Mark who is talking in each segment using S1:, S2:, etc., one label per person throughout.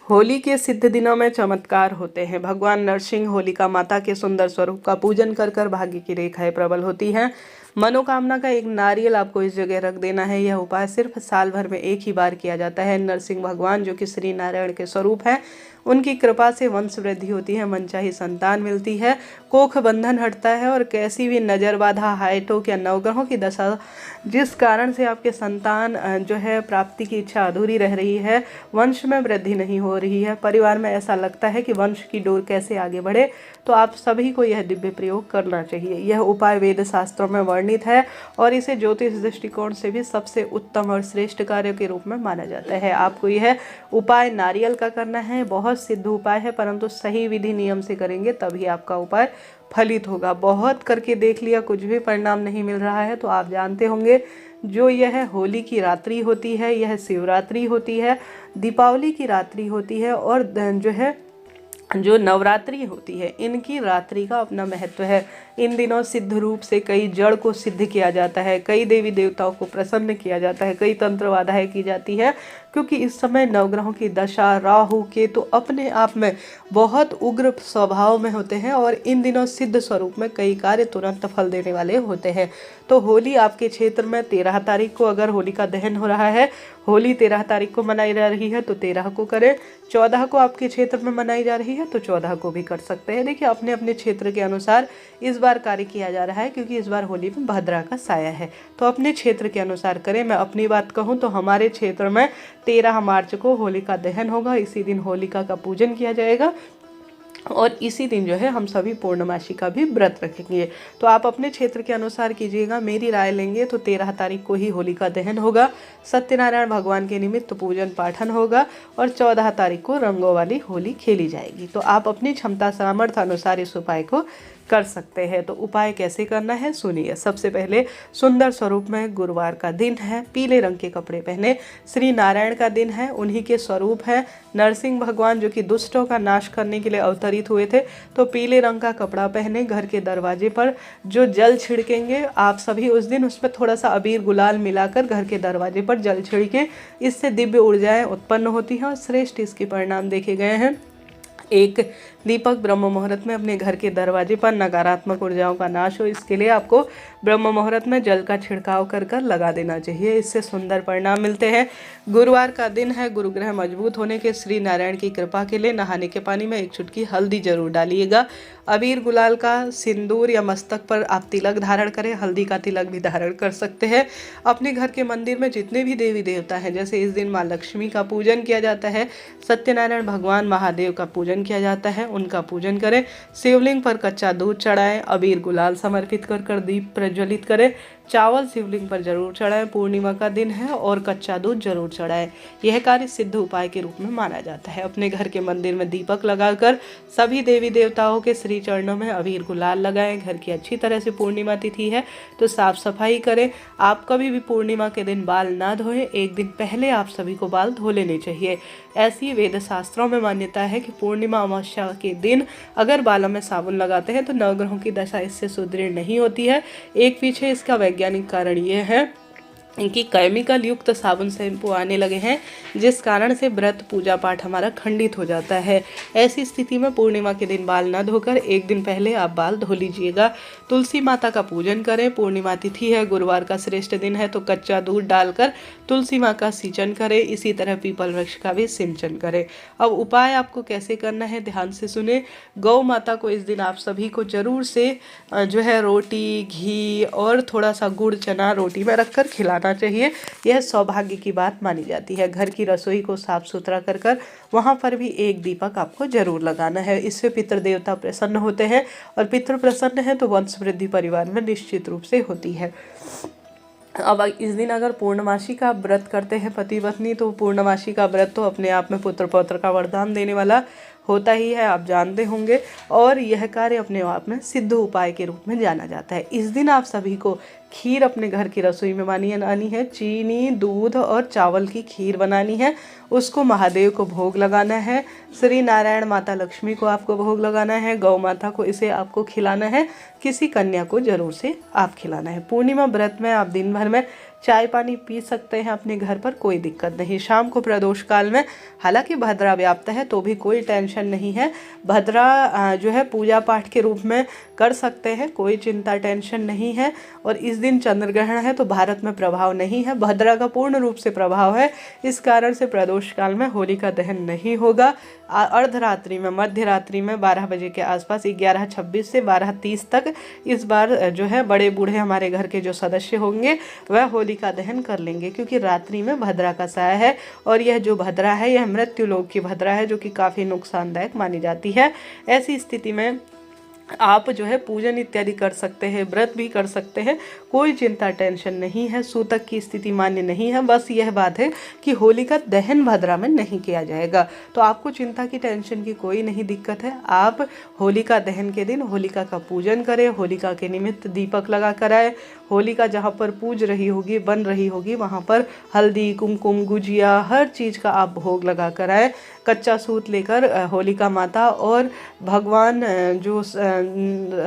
S1: होली के सिद्ध दिनों में चमत्कार होते हैं। भगवान नरसिंह होलिका माता के सुंदर स्वरूप का पूजन कर कर भाग्य की रेखाएं प्रबल होती हैं। मनोकामना का एक नारियल आपको इस जगह रख देना है। यह उपाय सिर्फ साल भर में एक ही बार किया जाता है। नरसिंह भगवान जो कि श्री नारायण के स्वरूप हैं, उनकी कृपा से वंश वृद्धि होती है, मनचाही संतान मिलती है, कोख बंधन हटता है और कैसी भी नजर बाधा, हाइटोक या नवग्रहों की दशा जिस कारण से आपके संतान जो है प्राप्ति की इच्छा अधूरी रह रही है, वंश में वृद्धि नहीं हो रही है, परिवार में ऐसा लगता है कि वंश की डोर कैसे आगे बढ़े, तो आप सभी को यह दिव्य प्रयोग करना चाहिए। यह उपाय वेद शास्त्रों में वर्णित है और इसे ज्योतिष दृष्टिकोण से भी सबसे उत्तम और श्रेष्ठ कार्य के रूप में माना जाता है। आपको यह उपाय नारियल का करना है। बहुत सिद्ध उपाय है, परंतु सही विधि नियम से करेंगे तभी आपका उपाय फलित होगा। बहुत करके देख लिया, कुछ भी परिणाम नहीं मिल रहा है, तो आप जानते होंगे जो यह होली की रात्रि होती है, यह शिवरात्रि होती है, दीपावली की रात्रि होती है और जो नवरात्रि होती है, इनकी रात्रि का अपना महत्व है। इन दिनों सिद्ध रूप से कई जड़ को सिद्ध किया जाता है, कई देवी देवताओं को प्रसन्न किया जाता है, कई तंत्र बाधाएं की जाती है, क्योंकि इस समय नवग्रहों की दशा, राहु केतु अपने आप में बहुत उग्र स्वभाव में होते हैं और इन दिनों सिद्ध स्वरूप में कई कार्य तुरंत फल देने वाले होते हैं। तो होली आपके क्षेत्र में 13 तारीख को अगर होलिका दहन हो रहा है, होली 13 तारीख को मनाई जा रही है तो 13 को करें, 14 को आपके क्षेत्र में मनाई जा रही है तो 14 को भी कर सकते हैं। देखिए, अपने अपने क्षेत्र के अनुसार इस बार कार्य किया जा रहा है, क्योंकि इस बार होली में भद्रा का साया है, तो अपने क्षेत्र के अनुसार करें। मैं अपनी बात कहूँ तो हमारे क्षेत्र में 13 मार्च को होलिका दहन होगा। इसी दिन होलिका का पूजन किया जाएगा और इसी दिन जो है हम सभी पूर्णमासी का भी व्रत रखेंगे। तो आप अपने क्षेत्र के अनुसार कीजिएगा। मेरी राय लेंगे तो 13 तारीख को ही होलिका दहन होगा, सत्यनारायण भगवान के निमित्त पूजन पाठन होगा और 14 तारीख को रंगों वाली होली खेली जाएगी। तो आप अपनी क्षमता सामर्थ्य अनुसार इस उपाय को कर सकते हैं। तो उपाय कैसे करना है सुनिए। सबसे पहले सुंदर स्वरूप में गुरुवार का दिन है, पीले रंग के कपड़े पहने, श्री नारायण का दिन है, उन्हीं के स्वरूप है नरसिंह भगवान जो कि दुष्टों का नाश करने के लिए अवतरित हुए थे। तो पीले रंग का कपड़ा पहने घर के दरवाजे पर जो जल छिड़केंगे आप सभी उस दिन, उसमें थोड़ा सा अबीर गुलाल मिलाकर घर के दरवाजे पर जल छिड़के, इससे दिव्य ऊर्जाएं उत्पन्न होती हैं और श्रेष्ठ इसके परिणाम देखे गए हैं। एक दीपक ब्रह्म मुहूर्त में अपने घर के दरवाजे पर नकारात्मक ऊर्जाओं का नाश हो, इसके लिए आपको ब्रह्म मुहूर्त में जल का छिड़काव कर कर लगा देना चाहिए, इससे सुंदर परिणाम मिलते हैं। गुरुवार का दिन है, गुरु ग्रह मजबूत होने के श्री नारायण की कृपा के लिए नहाने के पानी में एक चुटकी हल्दी जरूर डालिएगा। अबीर गुलाल का सिंदूर या मस्तक पर आप तिलक धारण करें, हल्दी का तिलक भी धारण कर सकते हैं। अपने घर के मंदिर में जितने भी देवी देवता हैं, जैसे इस दिन माँ लक्ष्मी का पूजन किया जाता है, सत्यनारायण भगवान महादेव का पूजन किया जाता है, उनका पूजन करें। शिवलिंग पर कच्चा दूध चढ़ाएं, अबीर गुलाल समर्पित कर कर दीप प्रज्वलित करें, चावल शिवलिंग पर जरूर चढ़ाएं। पूर्णिमा का दिन है और कच्चा दूध जरूर चढ़ाएं। यह कार्य सिद्ध उपाय के रूप में माना जाता है। अपने घर के मंदिर में दीपक लगाकर सभी देवी देवताओं के श्री चरणों में अबीर गुलाल लगाएं। घर की अच्छी तरह से पूर्णिमा तिथि है तो साफ सफाई करें। आप कभी भी पूर्णिमा के दिन बाल ना धोएं, एक दिन पहले आप सभी को बाल धो लेने चाहिए। ऐसी वेद शास्त्रों में मान्यता है कि पूर्णिमा अमावस्या के दिन अगर बालों में साबुन लगाते हैं तो नवग्रहों की दशा इससे सुदृढ़ नहीं होती है। एक पीछे इसका वैज्ञानिक कारण ये है इनकी केमिकल युक्त साबुन शैम्पू आने लगे हैं, जिस कारण से व्रत पूजा पाठ हमारा खंडित हो जाता है। ऐसी स्थिति में पूर्णिमा के दिन बाल न धोकर एक दिन पहले आप बाल धो लीजिएगा। तुलसी माता का पूजन करें। पूर्णिमा तिथि है, गुरुवार का श्रेष्ठ दिन है, तो कच्चा दूध डालकर तुलसी माँ का सिंचन करें। इसी तरह पीपल वृक्ष का भी सिंचन करें। अब उपाय आपको कैसे करना है ध्यान से सुने। गौ माता को इस दिन आप सभी को जरूर से जो है रोटी, घी और थोड़ा सा गुड़ चना रोटी में रखकर खिलाना चाहिए। यह सौभाग्य की बात मानी जाती है। घर की रसोई को साफ सुथरा कर कर वहां पर भी एक दीपक आपको जरूर लगाना है। इससे पितृ देवता प्रसन्न होते हैं और पितृ प्रसन्न है तो वंश वृद्धि परिवार में निश्चित रूप से होती है। अब इस दिन अगर पूर्णमासी का व्रत करते हैं पति पत्नी, तो पूर्णमासी का व्रत तो अपने आप में पुत्र पौत्र का वरदान देने वाला होता ही है, आप जानते होंगे, और यह कार्य अपने आप में सिद्ध उपाय के रूप में जाना जाता है। इस दिन आप सभी को खीर अपने घर की रसोई में बनानी है। चीनी, दूध और चावल की खीर बनानी है, उसको महादेव को भोग लगाना है। श्री नारायण माता लक्ष्मी को आपको भोग लगाना है। गौ माता को इसे आपको खिलाना है। किसी कन्या को जरूर से आप खिलाना है। पूर्णिमा व्रत में आप दिन भर में चाय पानी पी सकते हैं अपने घर पर, कोई दिक्कत नहीं। शाम को प्रदोष काल में हालांकि भद्रा व्याप्त है तो भी कोई टेंशन नहीं है। भद्रा जो है पूजा पाठ के रूप में कर सकते हैं, कोई चिंता टेंशन नहीं है। और इस दिन चंद्र ग्रहण है तो भारत में प्रभाव नहीं है, भद्रा का पूर्ण रूप से प्रभाव है। इस कारण से प्रदोष काल में होलिका दहन नहीं होगा। अर्धरात्रि में, मध्य रात्रि में 12 बजे के आसपास 11:26 से 12:30 तक इस बार जो है बड़े बूढ़े हमारे घर के जो सदस्य होंगे वह होलिका दहन कर लेंगे, क्योंकि रात्रि में भद्रा का साया है। और यह जो भद्रा है यह मृत्यु लोक की भद्रा है, जो कि काफ़ी नुकसानदायक मानी जाती है। ऐसी स्थिति में आप जो है पूजन इत्यादि कर सकते हैं, व्रत भी कर सकते हैं, कोई चिंता टेंशन नहीं है। सूतक की स्थिति मान्य नहीं है, बस यह बात है कि होलिका दहन भद्रा में नहीं किया जाएगा। तो आपको चिंता की टेंशन की कोई नहीं दिक्कत है। आप होलिका दहन के दिन होलिका का पूजन करें, होलिका के निमित्त दीपक लगा कर आए। होलिका जहाँ पर पूज रही होगी, बन रही होगी, वहाँ पर हल्दी, कुमकुम, गुजिया, हर चीज़ का आप भोग लगा कर आए। कच्चा सूत लेकर होलिका माता और भगवान जो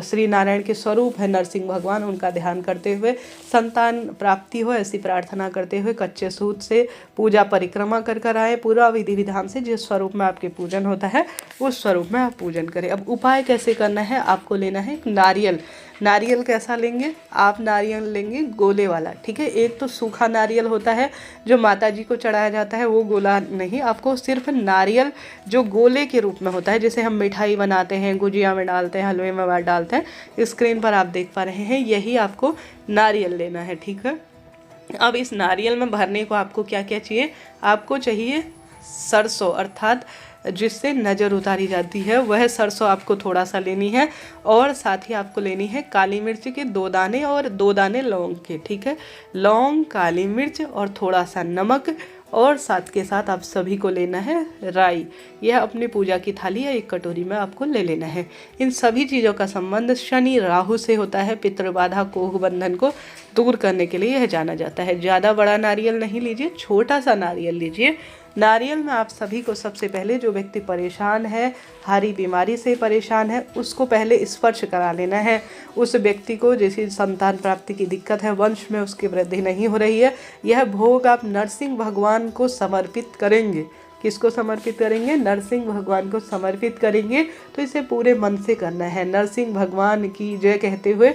S1: श्री नारायण के स्वरूप है नरसिंह भगवान, उनका ध्यान करते हुए संतान प्राप्ति हो ऐसी प्रार्थना करते हुए कच्चे सूत से पूजा परिक्रमा कर कर आए। पूरा विधि विधान से जिस स्वरूप में आपके पूजन होता है उस स्वरूप में आप पूजन करें। अब उपाय कैसे करना है, आपको लेना है एक नारियल। नारियल कैसा लेंगे आप, नारियल लेंगे गोले वाला, ठीक है। एक तो सूखा नारियल होता है जो माता जी को चढ़ाया जाता है, वो गोला नहीं, आपको सिर्फ नारियल जो गोले के रूप में होता है, जैसे हम मिठाई बनाते हैं, गुजिया में डालते हैं, हलवे में डालते हैं, स्क्रीन पर आप देख पा रहे हैं, यही आपको नारियल लेना है, ठीक है। अब इस नारियल में भरने को आपको क्या क्या चाहिए, आपको चाहिए सरसों, अर्थात जिससे नज़र उतारी जाती है वह सरसों आपको थोड़ा सा लेनी है। और साथ ही आपको लेनी है काली मिर्च के 2 दाने और 2 दाने लौंग के, ठीक है। लौंग, काली मिर्च और थोड़ा सा नमक, और साथ के साथ आप सभी को लेना है राई। यह अपनी पूजा की थाली या एक कटोरी में आपको ले लेना है। इन सभी चीज़ों का संबंध शनि राहु से होता है। पितृबाधा कोह बंधन को दूर करने के लिए यह जाना जाता है। ज़्यादा बड़ा नारियल नहीं लीजिए, छोटा सा नारियल लीजिए। नारियल में आप सभी को सबसे पहले, जो व्यक्ति परेशान है, हारी बीमारी से परेशान है, उसको पहले स्पर्श करा लेना है। उस व्यक्ति को जैसी संतान प्राप्ति की दिक्कत है, वंश में उसकी वृद्धि नहीं हो रही है, यह भोग आप नरसिंह भगवान को समर्पित करेंगे। किसको समर्पित करेंगे, नरसिंह भगवान को समर्पित करेंगे। तो इसे पूरे मन से करना है, नरसिंह भगवान की जय कहते हुए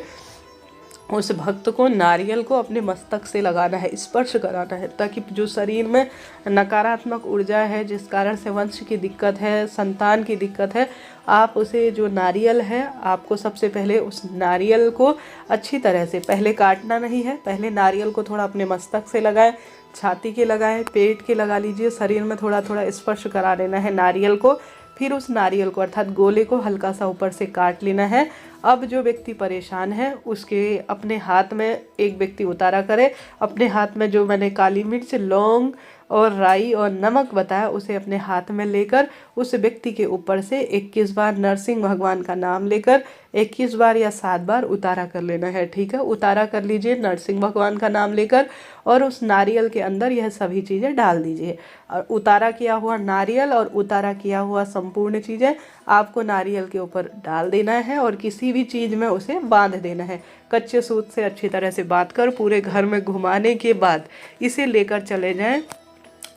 S1: उस भक्त को नारियल को अपने मस्तक से लगाना है, स्पर्श कराना है, ताकि जो शरीर में नकारात्मक ऊर्जा है, जिस कारण से वंश की दिक्कत है, संतान की दिक्कत है, आप उसे जो नारियल है, आपको सबसे पहले उस नारियल को अच्छी तरह से, पहले काटना नहीं है, पहले नारियल को थोड़ा अपने मस्तक से लगाएं, छाती के लगाएं, पेट के लगा लीजिए, शरीर में थोड़ा थोड़ा स्पर्श करा लेना है नारियल को। फिर उस नारियल को अर्थात गोले को हल्का सा ऊपर से काट लेना है। अब जो व्यक्ति परेशान है उसके अपने हाथ में, एक व्यक्ति उतारा करे, अपने हाथ में जो मैंने काली मिर्च, लौंग और राई और नमक बताया, उसे अपने हाथ में लेकर उस व्यक्ति के ऊपर से 21 बार नरसिंह भगवान का नाम लेकर 21 बार या 7 बार उतारा कर लेना है, ठीक है। उतारा कर लीजिए नरसिंह भगवान का नाम लेकर, और उस नारियल के अंदर यह सभी चीज़ें डाल दीजिए। और उतारा किया हुआ नारियल और उतारा किया हुआ संपूर्ण चीज़ें आपको नारियल के ऊपर डाल देना है और किसी भी चीज़ में उसे बांध देना है। कच्चे सूत से अच्छी तरह से बांध कर पूरे घर में घुमाने के बाद इसे लेकर चले जाएं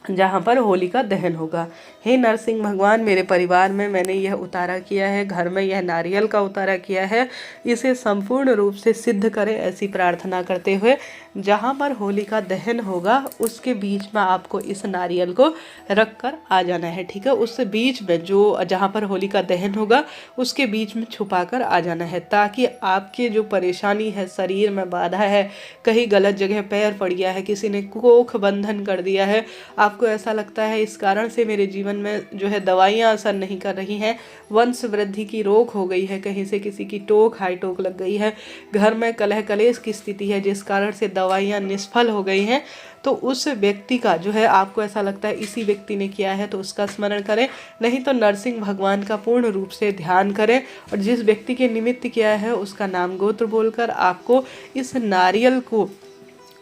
S1: जहाँ पर होलिका दहन होगा। हे नरसिंह भगवान, मेरे परिवार में मैंने यह उतारा किया है, घर में यह नारियल का उतारा किया है, इसे संपूर्ण रूप से सिद्ध करें, ऐसी प्रार्थना करते हुए जहाँ पर होलिका दहन होगा उसके बीच में आपको इस नारियल को रख कर आ जाना है, ठीक है। उस बीच में जो जहाँ पर होलिका दहन होगा उसके बीच में छुपा कर आ जाना है, ताकि आपके जो परेशानी है, शरीर में बाधा है, कहीं गलत जगह पैर पड़ गया है, किसी ने कोख बंधन कर दिया है, आपको ऐसा लगता है इस कारण से मेरे जीवन में जो है दवाइयाँ असर नहीं कर रही हैं, वंश वृद्धि की रोक हो गई है, कहीं से किसी की टोक हाई टोक लग गई है, घर में कलह कलेश की स्थिति है जिस कारण से दवाइयाँ निष्फल हो गई हैं, तो उस व्यक्ति का जो है, आपको ऐसा लगता है इसी व्यक्ति ने किया है, तो उसका स्मरण करें, नहीं तो नरसिंह भगवान का पूर्ण रूप से ध्यान करें और जिस व्यक्ति के निमित्त किया है उसका नाम गोत्र बोलकर आपको इस नारियल को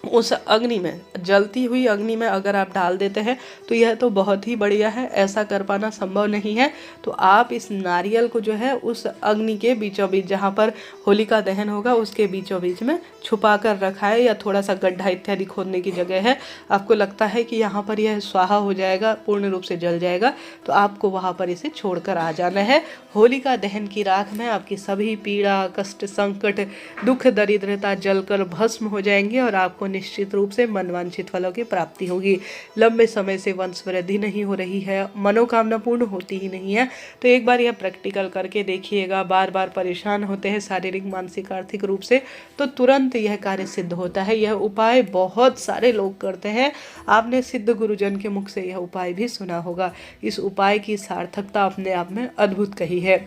S1: उस अग्नि में, जलती हुई अग्नि में अगर आप डाल देते हैं तो यह तो बहुत ही बढ़िया है। ऐसा कर पाना संभव नहीं है तो आप इस नारियल को जो है उस अग्नि के बीचों बीच, जहाँ पर होलिका दहन होगा उसके बीचों बीच में छुपा कर रखा है, या थोड़ा सा गड्ढा इत्यादि खोदने की जगह है, आपको लगता है कि यहाँ पर यह स्वाहा हो जाएगा, पूर्ण रूप से जल जाएगा, तो आपको वहाँ पर इसे छोड़कर आ जाना है। होलिका दहन की राख में आपकी सभी पीड़ा, कष्ट, संकट, दुख, दरिद्रता जलकर भस्म हो जाएंगे और आपको निश्चित रूप से मनवांछित फलों की प्राप्ति होगी। लंबे समय से वंश वृद्धि नहीं हो रही है, मनोकामना पूर्ण होती ही नहीं है, तो एक बार यह प्रैक्टिकल करके देखिएगा। बार बार परेशान होते हैं शारीरिक, मानसिक, आर्थिक रूप से, तो तुरंत यह कार्य सिद्ध होता है। यह उपाय बहुत सारे लोग करते हैं, आपने सिद्ध गुरुजन के मुख से यह उपाय भी सुना होगा। इस उपाय की सार्थकता अपने आप में अद्भुत कही है।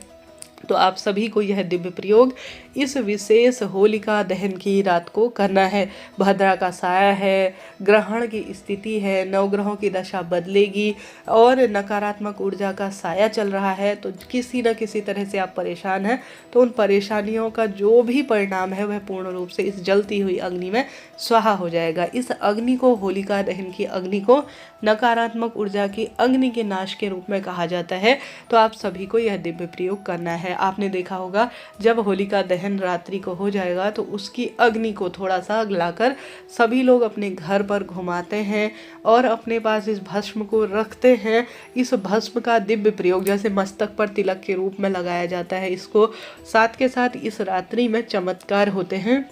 S1: तो आप सभी को यह दिव्य प्रयोग इस विशेष होलिका दहन की रात को करना है। भद्रा का साया है, ग्रहण की स्थिति है, नवग्रहों की दशा बदलेगी और नकारात्मक ऊर्जा का साया चल रहा है, तो किसी न किसी तरह से आप परेशान हैं, तो उन परेशानियों का जो भी परिणाम है वह पूर्ण रूप से इस जलती हुई अग्नि में स्वाहा हो जाएगा। इस अग्नि को, होलिका दहन की अग्नि को नकारात्मक ऊर्जा की अग्नि के नाश के रूप में कहा जाता है। तो आप सभी को यह दिव्य प्रयोग करना है। आपने देखा होगा जब होलिका दहन रात्रि को हो जाएगा तो उसकी अग्नि को थोड़ा सा अगलाकर सभी लोग अपने घर पर घुमाते हैं और अपने पास इस भस्म को रखते हैं। इस भस्म का दिव्य प्रयोग जैसे मस्तक पर तिलक के रूप में लगाया जाता है, इसको साथ के साथ इस रात्रि में चमत्कार होते हैं।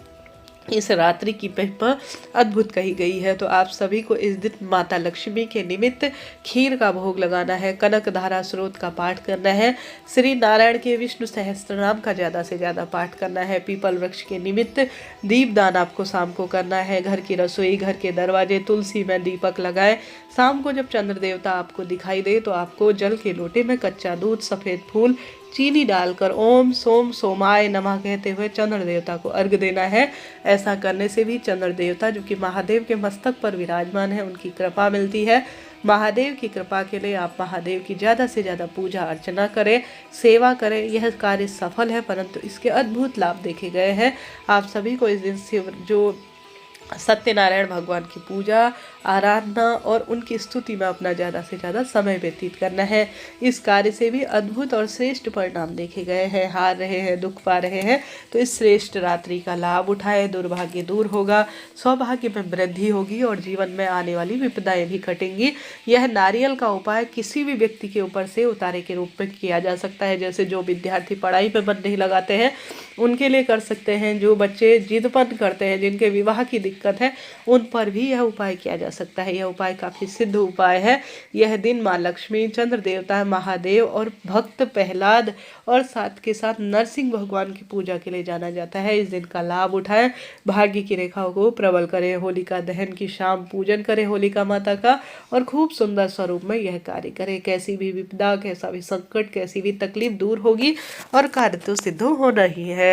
S1: इस रात्रि की महिमा अद्भुत कही गई है। तो आप सभी को इस दिन माता लक्ष्मी के निमित्त खीर का भोग लगाना है, कनक धारा स्रोत का पाठ करना है, श्री नारायण के विष्णु सहस्त्रनाम का ज़्यादा से ज़्यादा पाठ करना है, पीपल वृक्ष के निमित्त दीपदान आपको शाम को करना है, घर की रसोई, घर के दरवाजे, तुलसी में दीपक लगाए। शाम को जब चंद्र देवता आपको दिखाई दे तो आपको जल के लोटे में कच्चा दूध, सफ़ेद फूल, चीनी डालकर ओम सोम सोमाय नमः कहते हुए चंद्र देवता को अर्घ देना है। ऐसा करने से भी चंद्र देवता जो कि महादेव के मस्तक पर विराजमान है, उनकी कृपा मिलती है। महादेव की कृपा के लिए आप महादेव की ज़्यादा से ज़्यादा पूजा अर्चना करें, सेवा करें। यह कार्य सफल है, परंतु इसके अद्भुत लाभ देखे गए हैं। आप सभी को इस दिन शिव जो सत्यनारायण भगवान की पूजा, आराधना और उनकी स्तुति में अपना ज़्यादा से ज़्यादा समय व्यतीत करना है। इस कार्य से भी अद्भुत और श्रेष्ठ परिणाम देखे गए हैं। हार रहे हैं, दुख पा रहे हैं, तो इस श्रेष्ठ रात्रि का लाभ उठाए, दुर्भाग्य दूर होगा, सौभाग्य में वृद्धि होगी और जीवन में आने वाली विपदाएं भी कटेंगी। यह नारियल का उपाय किसी भी व्यक्ति के ऊपर से उतारे के रूप में किया जा सकता है। जैसे जो विद्यार्थी पढ़ाई पे मन नहीं लगाते हैं उनके लिए कर सकते हैं, जो बच्चे जिदपन करते हैं, जिनके विवाह की दिक्कत है, उन पर भी यह उपाय किया जा सकता है। यह उपाय काफ़ी सिद्ध उपाय है। यह दिन माँ लक्ष्मी, चंद्र देवता, महादेव और भक्त प्रहलाद और साथ के साथ नरसिंह भगवान की पूजा के लिए जाना जाता है। इस दिन का लाभ उठाएं, भाग्य की रेखाओं को प्रबल करें, होलिका दहन की शाम पूजन करें होलिका माता का और खूब सुंदर स्वरूप में यह कार्य करें। कैसी भी विपदा, कैसा भी संकट, कैसी भी तकलीफ दूर होगी और कार्य तो सिद्ध होना ही है।